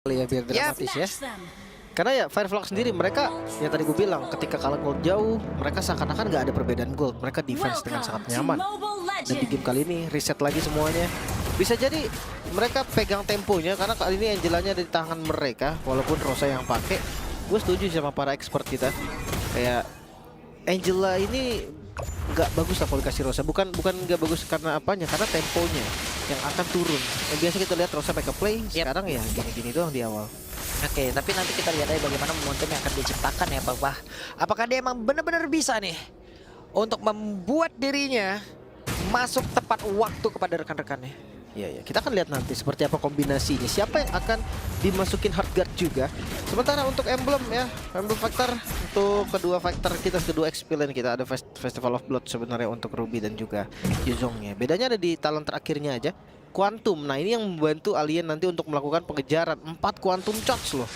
ya biar dramatis ya. Karena ya Fireflux sendiri mereka yang tadi gue bilang ketika kalah gold jauh mereka seakan-akan nggak ada perbedaan gold, mereka defense dengan sangat nyaman. Dan di game kali ini reset lagi semuanya. Bisa jadi mereka pegang temponya karena kali ini Angelanya ada di tangan mereka walaupun Rosa yang pakai. Gue setuju sama para expert kita kayak Angela ini nggak bagus lah kalau dikasih Rosa, bukan nggak bagus karena apanya, karena temponya yang akan turun. Yang biasa kita lihat Rosa pakai play, sekarang ya gini-gini doang di awal. Oke, tapi nanti kita lihat aja bagaimana momentum yang akan diciptakan ya, Bapak. Apakah dia emang benar-benar bisa nih untuk membuat dirinya masuk tepat waktu kepada rekan-rekannya? Iya, kita akan lihat nanti seperti apa kombinasinya. Siapa yang akan dimasukin Heartguard juga. Sementara untuk emblem ya, emblem factor untuk kedua factor kita, kedua experience kita ada Festival of Blood sebenarnya untuk Ruby dan juga Yuzongnya. Bedanya ada di talent terakhirnya aja. Quantum, nah ini yang membantu alien nanti untuk melakukan pengejaran 4 Quantum Charge loh.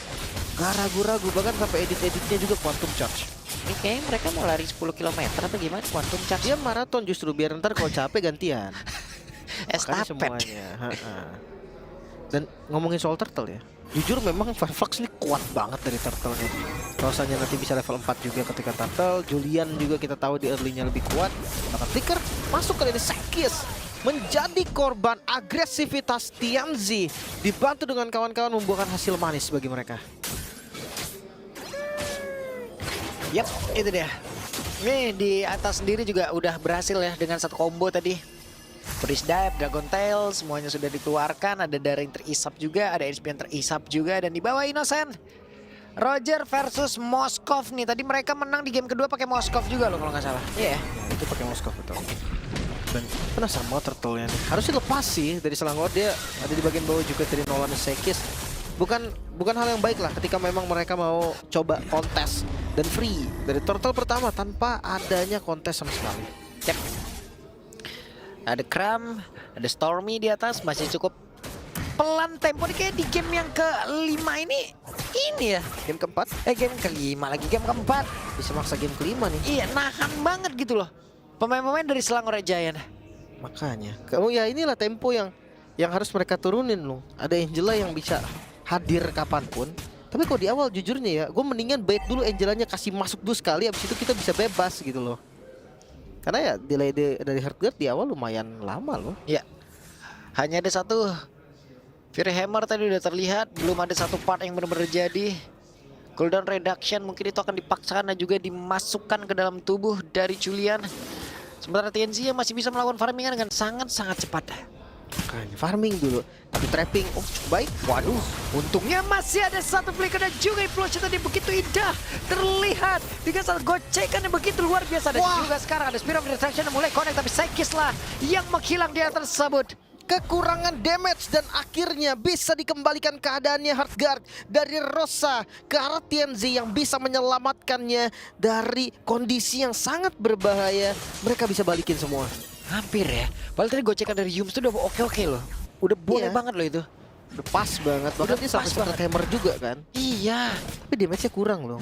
Gak ragu-ragu, bahkan sampai edit-editnya juga Quantum Charge. Ini kayaknya mereka mau lari 10 km apa gimana Quantum Charge? Dia maraton justru biar ntar kalau capek gantian. Makanya Estafet. semuanya. Dan ngomongin soal turtle ya, jujur memang Fireflux ini kuat banget dari turtle-nya. Rosanya nanti bisa level 4 juga ketika turtle. Julian juga kita tahu di early-nya lebih kuat. Bahkan Flicker masuk kali ini Sekis menjadi korban agresivitas Tianzi, dibantu dengan kawan-kawan membuahkan hasil manis bagi mereka. Yap, itu dia. Nih di atas sendiri juga udah berhasil ya dengan satu combo tadi. Freeze Dive, Dragon Tail, semuanya sudah dikeluarkan. Ada darah yang terisap juga, ada HP yang terisap juga. Dan di bawah Innocent, Roger versus Moskov nih. Tadi mereka menang di game kedua pakai Moskov juga loh kalau nggak salah. Iya. Ya, itu pakai Moskov betul. Dan penasaran mau turtle-nya nih. Harusnya lepas sih dari Selangor, dia ada di bagian bawah juga dari Nolan Sekis. Bukan hal yang baik lah ketika memang mereka mau coba kontes dan free dari turtle pertama tanpa adanya kontes sama sekali. Cek. Ada Kram, ada Stormy di atas, masih cukup pelan tempo nih kayak di game yang ke-5 ini ya. Game keempat? Game ke-5 lagi, game keempat. Bisa maksa game kelima nih. Iya, nahan banget gitu loh. Pemain-pemain dari Selangor Giant. Makanya, kamu ya inilah tempo yang harus mereka turunin loh. Ada Angela yang bisa hadir kapanpun. Tapi kalau di awal jujurnya ya, gue mendingan bait dulu Angelanya, kasih masuk dulu sekali, abis itu kita bisa bebas gitu loh. Karena ya delay dari Heartguard di awal lumayan lama loh. Ya, hanya ada satu Fury Hammer tadi udah terlihat, belum ada satu part yang benar-benar jadi. Cooldown reduction mungkin itu akan dipaksakan dan juga dimasukkan ke dalam tubuh dari Julian. Sementara TNC yang masih bisa melakukan farmingan dengan sangat-sangat cepat. Makanya farming dulu, tapi trapping cukup baik. Waduh, untungnya masih ada satu flicker dan juga implosion tadi begitu indah terlihat dengan satu gocekan yang begitu luar biasa. Dan juga sekarang ada Spirit of Destruction yang mulai connect, tapi Sekis lah yang menghilang di atas tersebut. Kekurangan damage dan akhirnya bisa dikembalikan keadaannya Heartguard dari Rosa ke arah TNZ yang bisa menyelamatkannya dari kondisi yang sangat berbahaya. Mereka bisa balikin semua. Hampir ya. Padahal tadi gocekan dari Yums itu udah oke-oke loh. Udah boleh banget loh itu. Udah pas banget. Bahkan dia sampai sempat hammer juga kan. Iya. Tapi damage-nya kurang loh.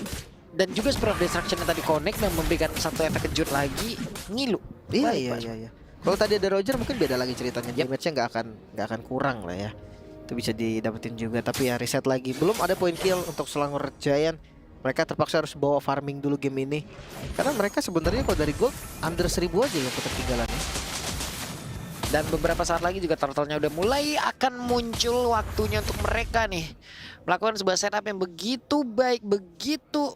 Dan juga Spirit of Destruction yang tadi connect dan memberikan satu efek kejut lagi. Ngilu. Iya. Kalau tadi ada Roger mungkin beda lagi ceritanya. Damage-nya nggak akan kurang lah ya. Itu bisa didapetin juga. Tapi ya reset lagi. Belum ada point kill untuk Selangor Giant. Mereka terpaksa harus bawa farming dulu game ini. Karena mereka sebenarnya kalau dari gold under 1000 aja loh ketertinggalannya. Dan beberapa saat lagi juga turtle-nya udah mulai akan muncul waktunya untuk mereka nih melakukan sebuah setup yang begitu baik, begitu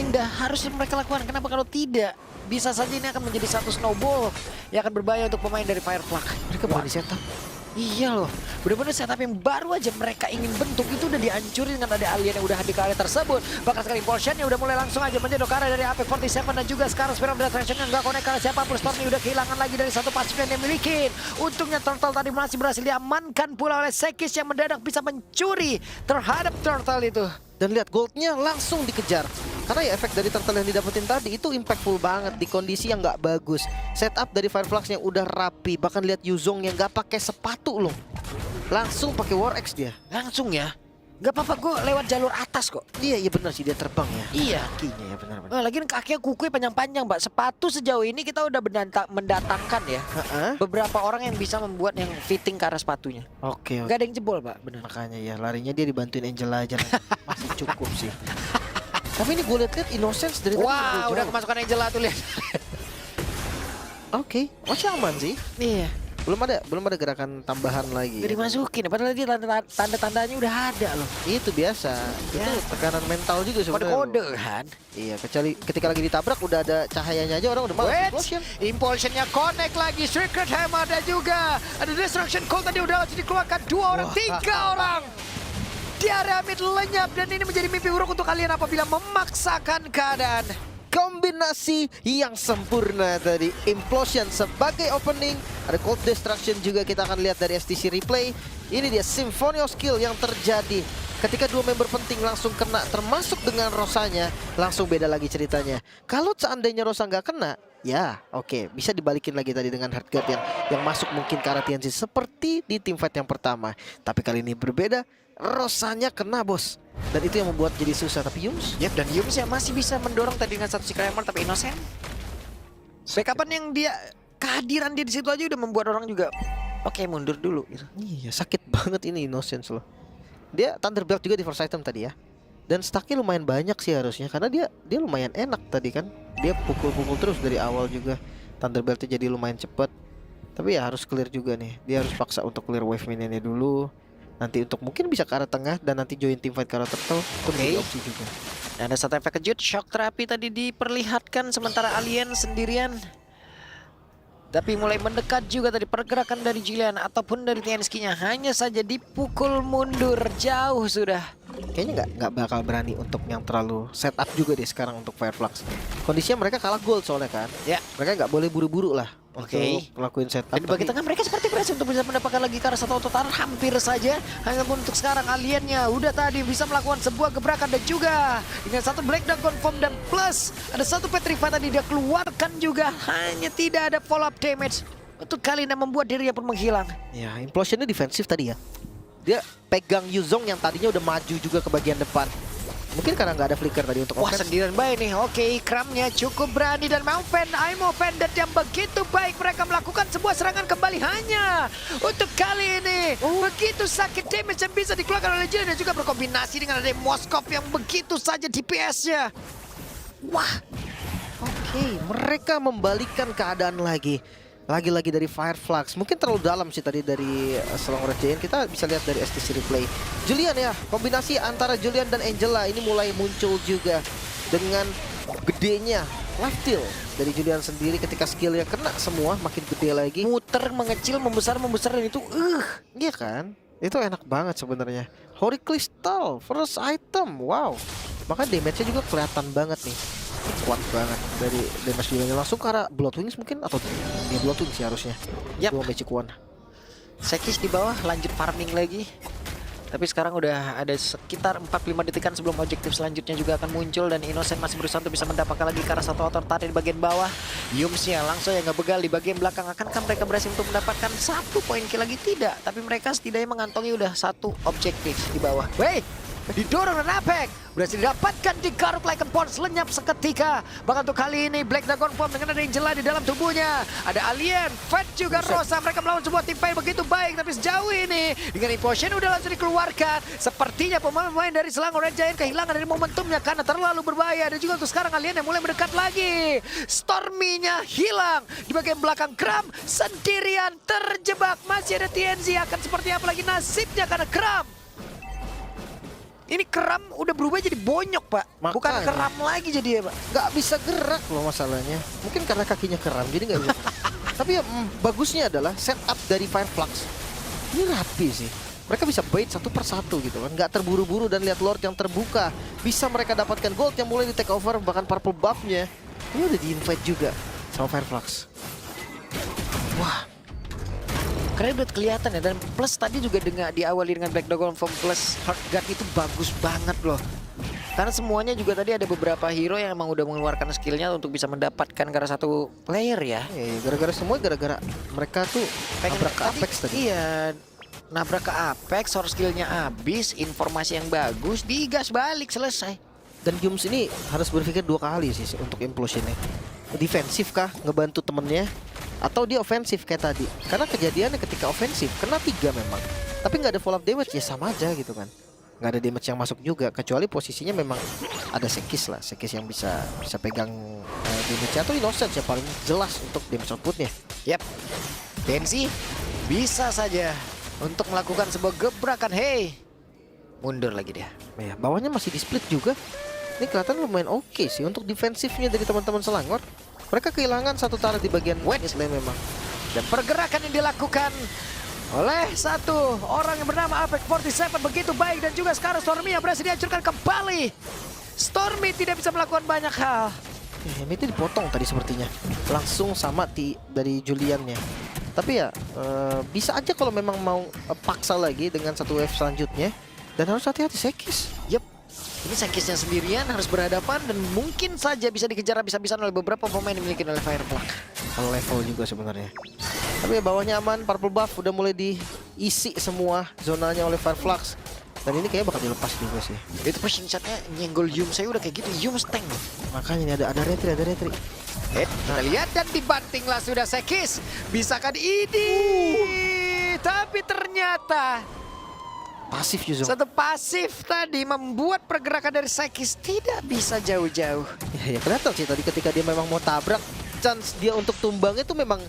indah. Harusnya mereka lakukan. Kenapa kalau tidak? Bisa saja ini akan menjadi satu snowball yang akan berbahaya untuk pemain dari Fireflux. Mereka berani setup. Iya loh, bener-bener setup yang baru aja mereka ingin bentuk itu udah dihancurin dengan ada alien yang udah hadir ke area tersebut. Bahkan sekali impulsionnya udah mulai langsung aja menjadi ke arah dari Apex 47 dan juga sekarang Spirit of Destruction yang gak connect karena siapapun. Stormy udah kehilangan lagi dari satu pasif yang dia miliki. Untungnya Turtle tadi masih berhasil diamankan pula oleh Sekis yang mendadak bisa mencuri terhadap Turtle itu. Dan lihat goldnya langsung dikejar. Karena ya efek dari turtle yang didapetin tadi itu impactful banget di kondisi yang nggak bagus. Setup dari Fireflux yang udah rapi. Bahkan lihat Yuzong yang nggak pakai sepatu loh. Langsung pakai War Axe dia. Langsung ya. Gak apa-apa, gue lewat jalur atas kok. Iya benar sih, dia terbang ya. Iya. Kakinya ya benar-benar. Nah, lagian kakinya kukunya panjang-panjang, Mbak. Sepatu sejauh ini kita udah mendatangkan ya beberapa orang yang bisa membuat yang fitting ke arah sepatunya. Oke. Gak ada yang jebol, Pak. Benar. Makanya ya larinya dia dibantuin Angela aja. Masih cukup sih. Tapi ini gue lihat Innocence dari tadi Wah, udah kemasukan Angela tuh, lihat. Oke, masih aman sih. Iya. Belum ada gerakan tambahan lagi. Gak dimasukin, padahal dia tanda-tandanya udah ada loh. Itu biasa. Ya. Itu tekanan mental juga sebenarnya. Kode-kode kan. Iya, kecuali ketika lagi ditabrak udah ada cahayanya aja orang udah malas. Implosion. Impulsionnya connect lagi, Secret Hammer ada juga. Ada Destruction Cold tadi udah langsung dikeluarkan 2 orang, 3 orang. Di area mid lenyap dan ini menjadi mimpi buruk untuk kalian apabila memaksakan keadaan. Kombinasi yang sempurna tadi. Implosion sebagai opening. Ada Cold Destruction juga kita akan lihat dari STC replay. Ini dia Symphony of Skill yang terjadi ketika 2 member penting langsung kena, termasuk dengan Rosanya. Langsung beda lagi ceritanya. Kalau seandainya Rosa nggak kena, ya oke, bisa dibalikin lagi tadi dengan Heartguard yang masuk mungkin ke arah TNC seperti di teamfight yang pertama. Tapi kali ini berbeda, Rosanya kena bos. Dan itu yang membuat jadi susah. Tapi Yums, Yap, dan Yums ya masih bisa mendorong tadi dengan satu Secret Hammer tapi Innocent. Backupan yang dia, kehadiran dia di situ aja udah membuat orang juga oke, mundur dulu gitu. iya sakit banget ini Innocence loh. Dia Thunderbelt juga di first item tadi ya. Dan stacknya lumayan banyak sih harusnya, karena dia lumayan enak tadi kan. Dia pukul-pukul terus dari awal juga. Thunderbeltnya jadi lumayan cepet. Tapi ya harus clear juga nih. Dia harus paksa untuk clear wave minionnya dulu. Nanti untuk mungkin bisa ke arah tengah dan nanti join teamfight ke arah turtle. Itu menjadi opsi juga. Dan ada satu efek kejut, shock terapi tadi diperlihatkan sementara alien sendirian. Tapi mulai mendekat juga tadi pergerakan dari Julian ataupun dari TNSK-nya. Hanya saja dipukul mundur jauh sudah. Kayaknya nggak bakal berani untuk yang terlalu setup juga deh sekarang untuk Fireflux. Kondisinya mereka kalah gold soalnya kan. Ya. Mereka nggak boleh buru-buru lah. Oke. Untuk melakukan setup. Dan bagi tengah mereka seperti berhasil untuk bisa mendapatkan lagi ke arah satu ototar hampir saja. Hanya untuk sekarang aliennya udah tadi bisa melakukan sebuah gebrakan dan juga dengan satu Black Dragon Form dan plus ada satu Petrify tadi dia keluarkan juga. Hanya tidak ada follow up damage untuk kali ini membuat dirinya pun menghilang. Ya, Implosionnya defensif tadi ya. Dia pegang Yuzong yang tadinya udah maju juga ke bagian depan. Mungkin karena nggak ada flicker tadi untuk Wah, offense. sendirian baik nih. Oke, Kramnya cukup berani dan Mauven, Aimo Vended yang begitu baik. Mereka melakukan sebuah serangan kembali hanya untuk kali ini. Begitu sakit damage yang bisa dikeluarkan oleh Jin dan juga berkombinasi dengan ada Moskov yang begitu saja DPS-nya. Wah, Oke, mereka membalikan keadaan lagi. Lagi-lagi dari Fireflux. Mungkin terlalu dalam sih tadi dari Selong Red Giant. Kita bisa lihat dari STC replay. Julian ya, kombinasi antara Julian dan Angela ini mulai muncul juga. Dengan gedenya left tilt dari Julian sendiri ketika skillnya kena semua makin gede lagi. muter, mengecil, membesar dan itu Iya kan? Itu enak banget sebenarnya. Holy Crystal, first item, wow. Maka damage-nya juga kelihatan banget nih. Kuat banget dari damage Julian langsung ke arah Bloodwings mungkin atau ya Bloodwings sih harusnya. Yap. Dua Magic Wand. Sekis di bawah lanjut farming lagi. Tapi sekarang udah ada sekitar 45 detikan sebelum objektif selanjutnya juga akan muncul. Dan Innocent masih berusaha untuk bisa mendapatkan lagi ke arah satu otor tadi di bagian bawah. Yumsnya langsung yang ngebegal di bagian belakang. Akankah mereka berhasil untuk mendapatkan 1 poin kill lagi? Tidak. Tapi mereka setidaknya mengantongi udah 1 objektif di bawah. Wey! Didorong dan Apek berhasil didapatkan di Garut Lycan Pons lenyap seketika. Bahkan untuk kali ini Black Dragon Form dengan ada Angela di dalam tubuhnya. Ada Alien, Fat juga Rosa. Mereka melawan sebuah tim fight begitu baik. Tapi sejauh ini dengan Implosion udah langsung dikeluarkan. Sepertinya pemain-pemain dari Selangor Red Giant kehilangan dari momentumnya karena terlalu berbahaya. Dan juga untuk sekarang Alien yang mulai mendekat lagi. Stormy-nya hilang. Di bagian belakang Kram sendirian terjebak. Masih ada TNZ. Akan seperti apa lagi nasibnya karena Kram. Ini Kram udah berubah jadi bonyok, Pak. Bukan Makanya. Kram lagi jadi ya, Pak. Nggak bisa gerak loh masalahnya. Mungkin karena kakinya keram jadi nggak bisa. Tapi ya bagusnya adalah setup dari Fireflux. Ini rapi sih. Mereka bisa bait satu per satu gitu kan. Nggak terburu-buru dan lihat Lord yang terbuka. Bisa mereka dapatkan gold yang mulai di take over. Bahkan purple buff-nya. Ini udah di-invite juga sama Fireflux. Wah. Karena udah kelihatan ya, dan plus tadi juga dengan diawali dengan Black Dragon Form plus Heartguard itu bagus banget loh. Karena semuanya juga tadi ada beberapa hero yang emang udah mengeluarkan skillnya untuk bisa mendapatkan karena satu player ya. Gara-gara semua gara-gara mereka tuh nabrak ke tadi, Apex tadi. Iya, nabrak ke Apex, source skillnya habis, informasi yang bagus, digas balik, selesai. Dan Yums ini harus berpikir 2 kali sih untuk implosionnya. Defensif kah ngebantu temennya, atau dia ofensif kayak tadi? Karena kejadiannya ketika ofensif kena 3 memang, tapi nggak ada follow up damage, ya sama aja gitu kan. Nggak ada damage yang masuk juga, kecuali posisinya memang ada Sekis lah, Sekis yang bisa pegang damage, atau Innocence yang paling jelas untuk damage outputnya. Yap, Tensi bisa saja untuk melakukan sebuah gebrakan. Hey, mundur lagi dia. Ya, bawahnya masih di split juga. Ini kelihatan lumayan oke sih untuk defensifnya dari teman-teman Selangor. Mereka kehilangan 1 turret di bagian mid lane memang. Dan pergerakan yang dilakukan oleh satu orang yang bernama Apex 47 begitu baik, dan juga sekarang Stormy yang berhasil dihancurkan kembali. Stormy tidak bisa melakukan banyak hal. Ini itu dipotong tadi sepertinya. Langsung sama dari Juliannya. Tapi ya bisa aja kalau memang mau paksa lagi dengan 1 wave selanjutnya. Dan harus hati-hati Sekis. Yup, ini Sekisnya sendirian harus berhadapan dan mungkin saja bisa dikejar habis-habisan oleh beberapa pemain yang dimiliki oleh Fireflag. Kalau level juga sebenarnya. Tapi ya bawahnya aman, purple buff udah mulai diisi semua zonanya oleh Fireflux. Dan ini kayaknya bakal dilepas juga sih. Itu precision shotnya nyenggol Yum, saya udah kayak gitu, Yum tank. Makanya ini ada retri. Kita lihat dan dibantinglah sudah Sekis. Bisakah ini? Tapi ternyata pasif Yuzong. satu pasif tadi membuat pergerakan dari Sekis tidak bisa jauh-jauh. Ya kelihatan sih tadi ketika dia memang mau tabrak, chance dia untuk tumbang itu memang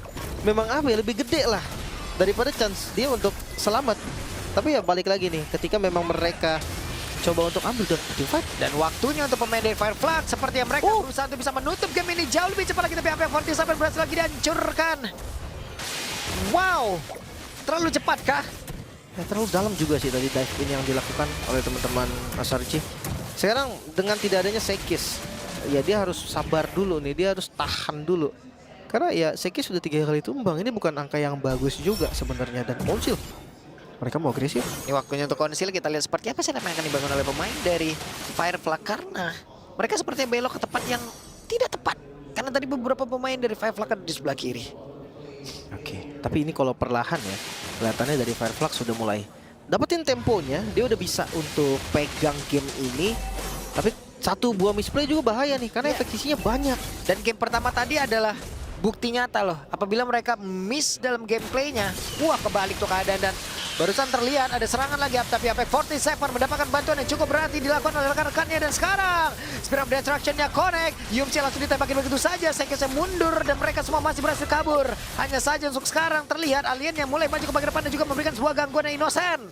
apa ya, lebih gede lah daripada chance dia untuk selamat. Tapi ya balik lagi nih, ketika memang mereka coba untuk ambil fight, dan waktunya untuk pemain dari Fireflag seperti yang mereka berusaha untuk bisa menutup game ini jauh lebih cepat lagi, tapi Apex 47 berhasil lagi dihancurkan. Wow, terlalu cepat kah? ya terlalu dalam juga sih tadi dive in yang dilakukan oleh teman-teman Asarchi. Sekarang dengan tidak adanya Sekis, ya dia harus sabar dulu nih, dia harus tahan dulu. Karena ya Sekis sudah 3 kali tumbang, ini bukan angka yang bagus juga sebenarnya. Dan Konsil, mereka mau agresif. Ini waktunya untuk Konsil, kita lihat seperti apa sih yang akan dibangun oleh pemain dari Fireflag. Karena mereka sepertinya belok ke tempat yang tidak tepat. Karena tadi beberapa pemain dari Fireflag ada di sebelah kiri. Oke, tapi ini kalau perlahan ya, kelihatannya dari Fireflag sudah mulai dapetin temponya, dia udah bisa untuk pegang game ini. Tapi 1 buah misplay juga bahaya nih, karena efektivitasnya banyak. Dan game pertama tadi adalah bukti nyata loh, apabila mereka miss dalam gameplaynya, wah kebalik tuh keadaan. Dan barusan terlihat ada serangan lagi, tapi Apex 47 mendapatkan bantuan yang cukup berarti dilakukan oleh rekan-rekannya. Dan sekarang Spirit of Destruction-nya connect, Yumsi langsung ditembakin begitu saja, Sekisnya mundur dan mereka semua masih berhasil kabur. Hanya saja untuk sekarang terlihat alien yang mulai maju ke bagian depan dan juga memberikan sebuah gangguan yang innocent.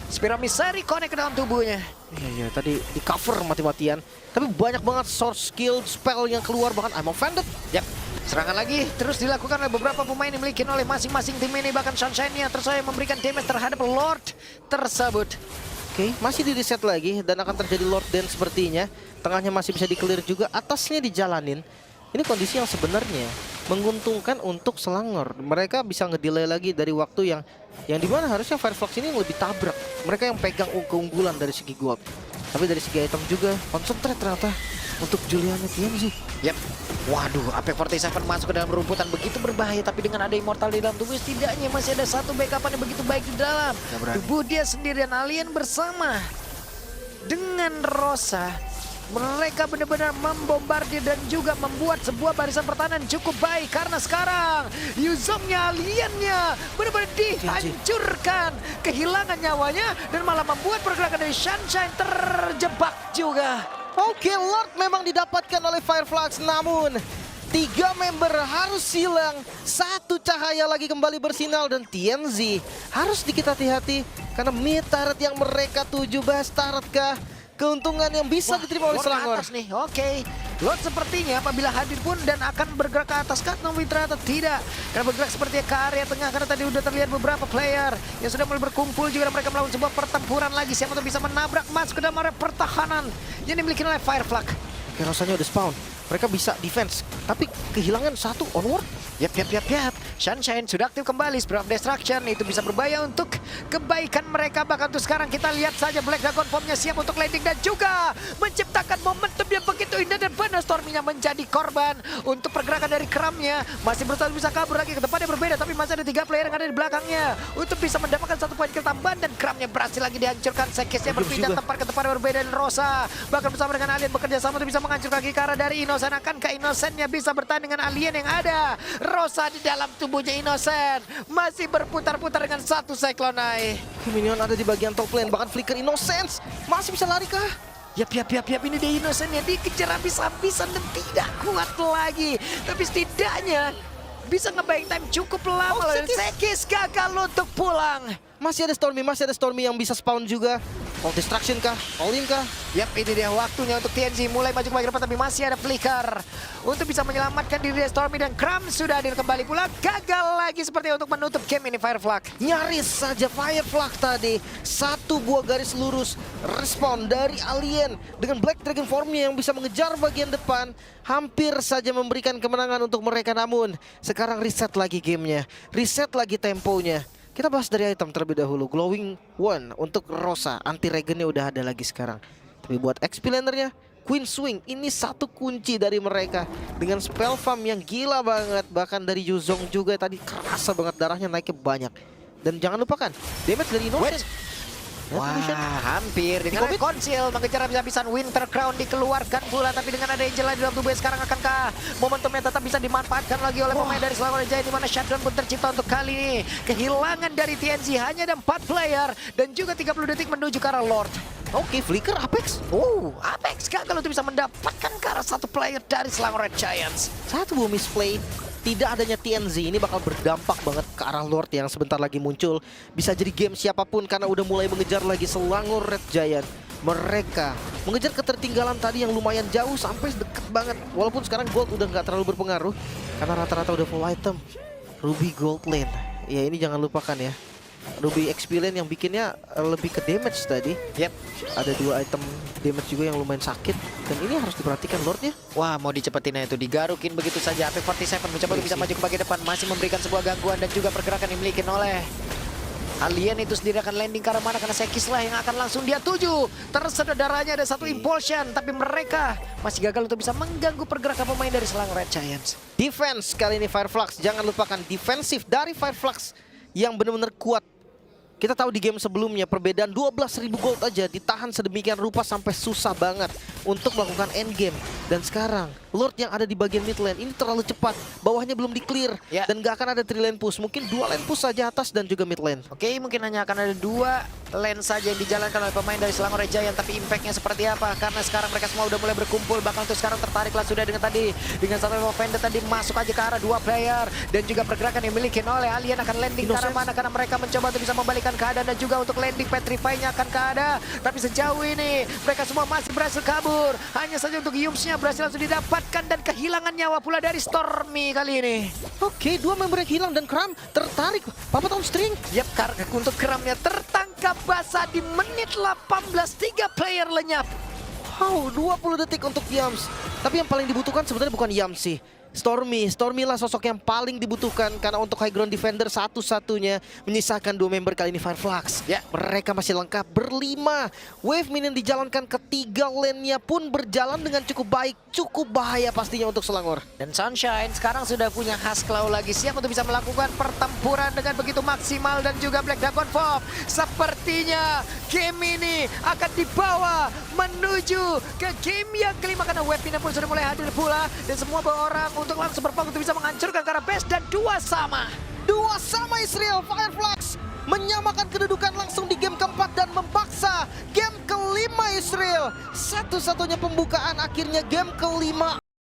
Spirit of Misery connect ke dalam tubuhnya. Iya, tadi di cover mati-matian. Tapi banyak banget source skill, spell yang keluar, bahkan I'm offended. Yap. Serangan lagi terus dilakukan oleh beberapa pemain yang dimiliki oleh masing-masing tim ini. Bahkan Sunshine-nya terus saja memberikan damage terhadap Lord tersebut. Oke, masih di reset lagi dan akan terjadi Lord Dance sepertinya. Tengahnya masih bisa di-clear juga, atasnya dijalanin. Ini kondisi yang sebenarnya menguntungkan untuk Selangor. Mereka bisa ngedelay lagi dari waktu yang dimana harusnya Fireflux ini yang lebih tabrak. Mereka yang pegang keunggulan dari segi gold. Tapi dari segi item juga concentrate ternyata untuk Julian sih. Yap. Waduh, Apex 47 masuk ke dalam rumputan begitu berbahaya, tapi dengan ada immortal di dalam tubuh setidaknya masih ada satu backupan yang begitu baik di dalam tubuh dia sendiri. Dan alien bersama dengan Rosa, mereka benar-benar membombardir dan juga membuat sebuah barisan pertahanan cukup baik. Karena sekarang Yuzongnya, aliennya benar-benar dihancurkan, kehilangan nyawanya, dan malah membuat pergerakan dari Sunshine terjebak juga. Oke, Lord memang didapatkan oleh Fireflux, namun 3 member harus hilang. 1 cahaya lagi kembali bersinar dan TNZ harus sedikit hati-hati karena mid turret yang mereka tuju. Bahas turret kah? Keuntungan yang bisa diterima oleh Selangor. Atas nih, oke. Lord sepertinya apabila hadir pun dan akan bergerak ke atas kan, namun ternyata tidak. Karena bergerak sepertinya ke area tengah, karena tadi udah terlihat beberapa player yang sudah mulai berkumpul juga. Mereka melakukan sebuah pertempuran lagi. Siapa tuh bisa menabrak masuk ke dalam area pertahanan yang dimiliki oleh Fireflag. Oke, rasanya udah spawn. Mereka bisa defense, tapi kehilangan 1 onward. Yap. Sunshine sudah aktif kembali. Spirit of Destruction itu bisa berbahaya untuk kebaikan mereka. Bahkan tuh sekarang kita lihat saja Black Dragon formnya siap untuk landing dan juga menciptakan momentum yang begitu begitu indah dan benar Stormy-nya menjadi korban untuk pergerakan dari Kramnya. Masih berusaha bisa kabur lagi ke depannya berbeda, tapi masih ada 3 player yang ada di belakangnya untuk bisa mendapatkan 1 poin kill tambahan, dan Kramnya berhasil lagi dihancurkan. Sekisnya berpindah tempat ke tempat yang berbeda, dan Rosa bahkan bersama dengan Alien bekerja sama untuk bisa menghancurkan Kikara dari Innocent. Akankah Innocent-nya bisa bertahan dengan Alien yang ada? Rosa di dalam tubuhnya Innocent masih berputar-putar dengan 1 Cyclone Eye. Minion ada di bagian top lane, bahkan Flicker Innocence masih bisa lari kah? Yap, ini dia Innocent-nya dikejar habis-habisan dan tidak kuat lagi. Tapi setidaknya bisa ngebayang time cukup lama. Sekis gagal untuk pulang. Masih ada Stormy yang bisa spawn juga. All distraction kah? All in kah? Yap, ini dia waktunya untuk TNG mulai maju ke bagian depan, tapi masih ada Flicker untuk bisa menyelamatkan diri dari Stormy, dan Kram sudah hadir kembali pula. Gagal lagi seperti untuk menutup game ini Fireflux. Nyaris saja Fireflux tadi. 1 buah garis lurus respon dari Alien dengan Black Dragon formnya yang bisa mengejar bagian depan. Hampir saja memberikan kemenangan untuk mereka, namun sekarang reset lagi gamenya, reset lagi temponya. Kita bahas dari item terlebih dahulu. Glowing One untuk Rosa, anti-regennya udah ada lagi sekarang. Tapi buat XP lanernya, Queen Swing ini 1 kunci dari mereka. Dengan spell farm yang gila banget. Bahkan dari Yuzong juga tadi kerasa banget darahnya naiknya banyak. Dan jangan lupakan, damage dari Innocent. Wah, hampir dengan Konsil mengejar habis-habisan. Winter Crown dikeluarkan pula, tapi dengan ada Angela di dalam tubuhnya sekarang, akankah momentumnya tetap bisa dimanfaatkan lagi oleh pemain dari Selangor Jaya, di mana shutdown pun tercipta untuk kali ini. Kehilangan dari TNC hanya ada 4 player dan juga 30 detik menuju ke arah Lord. Oke, Flicker Apex. Apex gagal untuk bisa mendapatkan ke arah 1 player dari Selangor Red Giants. 1 buah misplay. Tidak adanya TNZ ini bakal berdampak banget ke arah Lord yang sebentar lagi muncul. Bisa jadi game siapapun karena udah mulai mengejar lagi Selangor Red Giant. Mereka mengejar ketertinggalan tadi yang lumayan jauh sampai deket banget. Walaupun sekarang gold udah nggak terlalu berpengaruh karena rata-rata udah full item. Ruby gold lane. Ya ini jangan lupakan ya. Ruby XP lane yang bikinnya lebih ke damage tadi. Yap. Ada 2 item damage juga yang lumayan sakit. Dan ini harus diperhatikan Lordnya. Wah, mau dicepetinnya itu digarukin begitu saja. AP47 mencoba untuk bisa maju ke bagian depan. Masih memberikan sebuah gangguan dan juga pergerakan yang dimiliki oleh Alien itu sendiri. Akan landing ke arah mana, karena Sekis lah yang akan langsung dia tuju. Tersedot darahnya, ada 1 impulsion. Tapi mereka masih gagal untuk bisa mengganggu pergerakan pemain dari Selangor Red Giants. Defense kali ini Fireflux. Jangan lupakan defensif dari Fireflux yang benar-benar kuat. Kita tahu di game sebelumnya perbedaan 12.000 gold aja ditahan sedemikian rupa sampai susah banget untuk melakukan endgame. Dan sekarang Lord yang ada di bagian mid lane ini terlalu cepat, bawahnya belum di clear dan gak akan ada 3 lane push, mungkin 2 lane push saja atas dan juga mid lane. Oke, mungkin hanya akan ada 2 lane saja yang dijalankan oleh pemain dari Selangor Red Giant, tapi impactnya seperti apa? Karena sekarang mereka semua udah mulai berkumpul, bahkan untuk sekarang tertariklah sudah dengan tadi dengan satu offender tadi masuk aja ke arah 2 player, dan juga pergerakan yang dimiliki oleh Alien akan landing ke arah mana, karena mereka mencoba untuk bisa membalikan keadaan, dan juga untuk landing Petrify-nya akan ke ada. Tapi sejauh ini mereka semua masih berhasil kabur, hanya saja untuk Yums-nya berhasil langsung didapatkan, dan kehilangan nyawa pula dari Stormy kali ini. Oke, 2 member yang hilang dan Kram tertarik papat on string. Yap, karena untuk Kramnya tertangkap basah di menit 18, 3 player lenyap. Wow, 20 detik untuk Yams. Tapi yang paling dibutuhkan sebenarnya bukan Yams sih. Stormy lah sosok yang paling dibutuhkan, karena untuk high ground defender satu-satunya menyisakan 2 member kali ini Fireflux. Ya, mereka masih lengkap berlima. Wave minion dijalankan, ketiga lane-nya pun berjalan dengan cukup baik. Cukup bahaya pastinya untuk Selangor. Dan Sunshine sekarang sudah punya Hasklaw lagi, siap untuk bisa melakukan pertempuran dengan begitu maksimal, dan juga Black Dragon Form. Sepertinya game ini akan dibawa menuju ke game yang kelima, karena wave minion pun sudah mulai hadir pula, dan semua orang untuk langsung berpeluang untuk bisa menghancurkan ke arah base, dan 2 sama Israel. Fireflux menyamakan kedudukan langsung di game keempat dan memaksa game kelima Israel. Satu-satunya pembukaan akhirnya game kelima.